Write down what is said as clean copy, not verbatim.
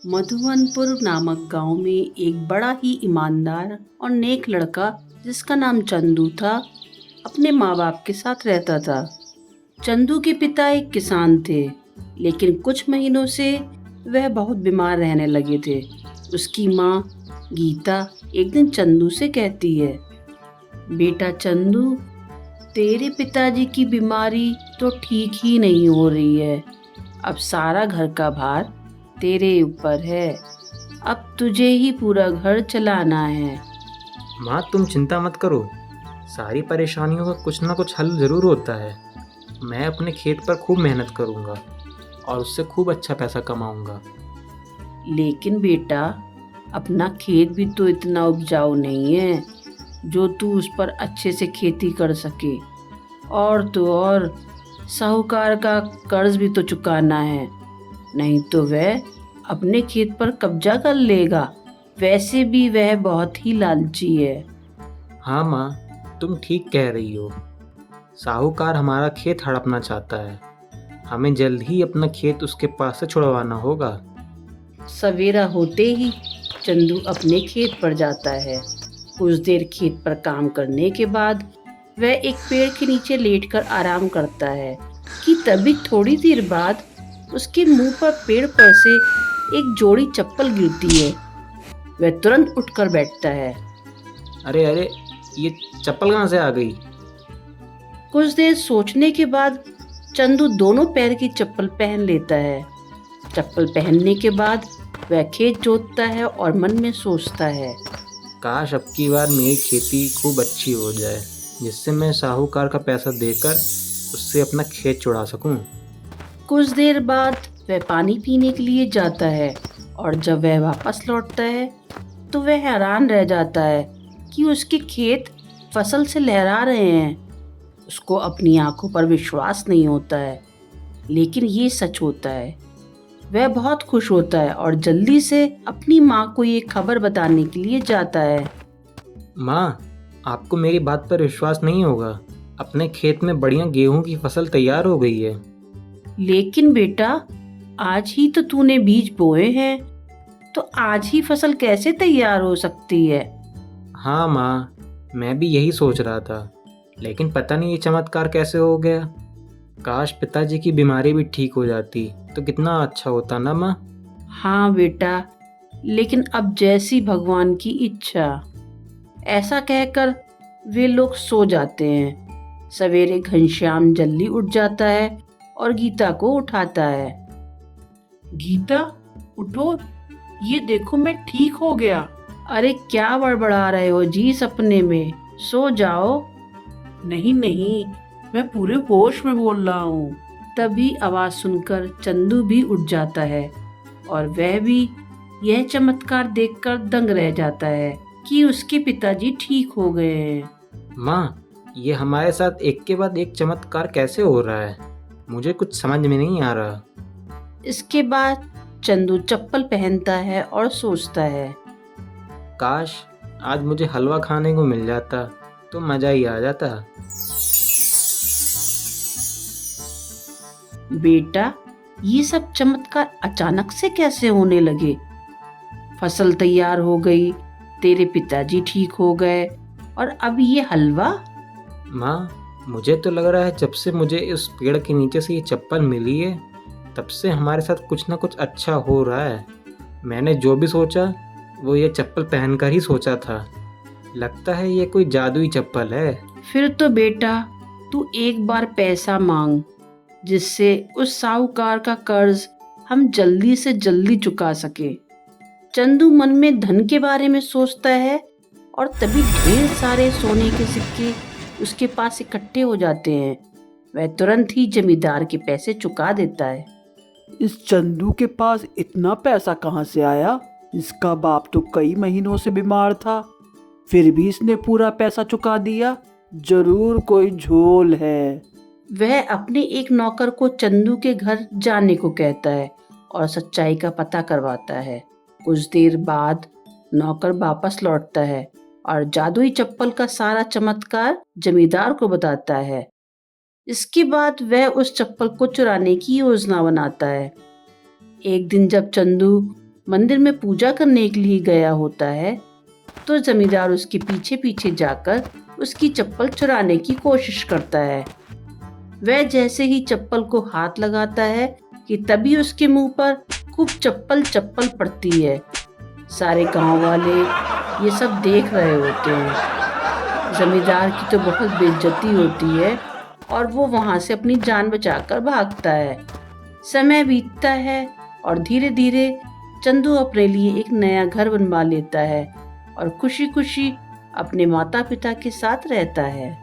मधुवनपुर नामक गांव में एक बड़ा ही ईमानदार और नेक लड़का जिसका नाम चंदू था, अपने माँ बाप के साथ रहता था। चंदू के पिता एक किसान थे, लेकिन कुछ महीनों से वह बहुत बीमार रहने लगे थे। उसकी माँ गीता एक दिन चंदू से कहती है, बेटा चंदू, तेरे पिताजी की बीमारी तो ठीक ही नहीं हो रही है। अब सारा घर का भार तेरे ऊपर है। अब तुझे ही पूरा घर चलाना है। माँ, तुम चिंता मत करो। सारी परेशानियों का कुछ ना कुछ हल ज़रूर होता है। मैं अपने खेत पर खूब मेहनत करूँगा और उससे खूब अच्छा पैसा कमाऊँगा। लेकिन बेटा, अपना खेत भी तो इतना उपजाऊ नहीं है जो तू उस पर अच्छे से खेती कर सके। और तो और, साहूकार का कर्ज भी तो चुकाना है, नहीं तो वह अपने खेत पर कब्जा कर लेगा। वैसे भी वह बहुत ही लालची है। हाँ माँ, तुम ठीक कह रही हो। साहूकार हमारा खेत हड़पना चाहता है। हमें जल्द ही अपना खेत उसके पास से छुड़वाना होगा। सवेरा होते ही चंदू अपने खेत पर जाता है। कुछ देर खेत पर काम करने के बाद वह एक पेड़ के नीचे लेटकर आराम करता है कि तभी थोड़ी देर बाद उसके मुंह पर पेड़ पर से एक जोड़ी चप्पल गिरती है। वह तुरंत उठकर बैठता है। अरे अरे, ये चप्पल कहाँ से आ गई? कुछ देर सोचने के बाद चंदू दोनों पैर की चप्पल पहन लेता है। चप्पल पहनने के बाद वह खेत जोतता है और मन में सोचता है, काश अब की बार मेरी खेती खूब अच्छी हो जाए, जिससे मैं साहूकार का पैसा देकर उससे अपना खेत छुड़ा सकूं। कुछ देर बाद वह पानी पीने के लिए जाता है और जब वह वापस लौटता है तो वह हैरान रह जाता है कि उसके खेत फसल से लहरा रहे हैं। उसको अपनी आंखों पर विश्वास नहीं होता है, लेकिन ये सच होता है। वह बहुत खुश होता है और जल्दी से अपनी माँ को ये खबर बताने के लिए जाता है। माँ, आपको मेरी बात पर विश्वास नहीं होगा। अपने खेत में बढ़िया गेहूं की फसल तैयार हो गई है। लेकिन बेटा, आज ही तो तूने बीज बोए हैं, तो आज ही फसल कैसे तैयार हो सकती है? हाँ माँ, मैं भी यही सोच रहा था, लेकिन पता नहीं ये चमत्कार कैसे हो गया। काश पिताजी की बीमारी भी ठीक हो जाती तो कितना अच्छा होता ना माँ। हाँ बेटा, लेकिन अब जैसी भगवान की इच्छा। ऐसा कहकर वे लोग सो जाते हैं। सवेरे घनश्याम जल्दी उठ जाता है और गीता को उठाता है। गीता, उठो, ये देखो मैं ठीक हो गया। अरे क्या बड़बड़ा रहे हो जी सपने में? सो जाओ। नहीं नहीं, मैं पूरे होश में बोल रहा हूँ। तभी आवाज सुनकर चंदू भी उठ जाता है और वह भी यह चमत्कार देखकर दंग रह जाता है कि उसके पिताजी ठीक हो गए हैं। माँ, ये हमारे साथ एक के बाद एक चमत्कार कैसे हो रहा है? मुझे कुछ समझ में नहीं आ रहा। इसके बाद चंदू चप्पल पहनता है और सोचता है, काश आज मुझे हलवा खाने को मिल जाता तो मज़ा ही आ जाता। बेटा, ये सब चमत्कार अचानक से कैसे होने लगे? फसल तैयार हो गई, तेरे पिताजी ठीक हो गए, और अब ये हलवा? माँ, मुझे तो लग रहा है जब से मुझे इस पेड़ के नीचे से ये चप्पल मिली है, तब से हमारे साथ कुछ ना कुछ अच्छा हो रहा है। मैंने जो भी सोचा वो ये चप्पल पहनकर ही सोचा था। लगता है ये कोई जादुई चप्पल है। फिर तो बेटा, तू एक बार पैसा मांग, जिससे उस साहूकार का कर्ज हम जल्दी से जल्दी चुका सके। चंदू मन में धन के बारे में सोचता है और तभी ढेर सारे सोने के सिक्के उसके पास इकट्ठे हो जाते हैं। वह तुरंत ही जमींदार के पैसे चुका देता है। इस चंदू के पास इतना पैसा कहाँ से आया? इसका बाप तो कई महीनों से बीमार था, फिर भी इसने पूरा पैसा चुका दिया। जरूर कोई झोल है। वह अपने एक नौकर को चंदू के घर जाने को कहता है और सच्चाई का पता करवाता है। कुछ देर बाद नौकर वापस लौटता है और जादुई चप्पल का सारा चमत्कार जमींदार को बताता है। इसके बाद वह उस चप्पल को चुराने की योजना बनाता है। एक दिन जब चंदू मंदिर में पूजा करने के लिए गया होता है तो जमींदार उसके पीछे पीछे जाकर उसकी चप्पल चुराने की कोशिश करता है। वह जैसे ही चप्पल को हाथ लगाता है कि तभी उसके मुंह पर खूब चप्पल चप्पल पड़ती है। सारे गांव वाले ये सब देख रहे होते हैं। जमींदार की तो बहुत बेइज्जती होती है और वो वहां से अपनी जान बचाकर भागता है। समय बीतता है और धीरे धीरे चंदू अपने लिए एक नया घर बनवा लेता है और खुशी खुशी अपने माता पिता के साथ रहता है।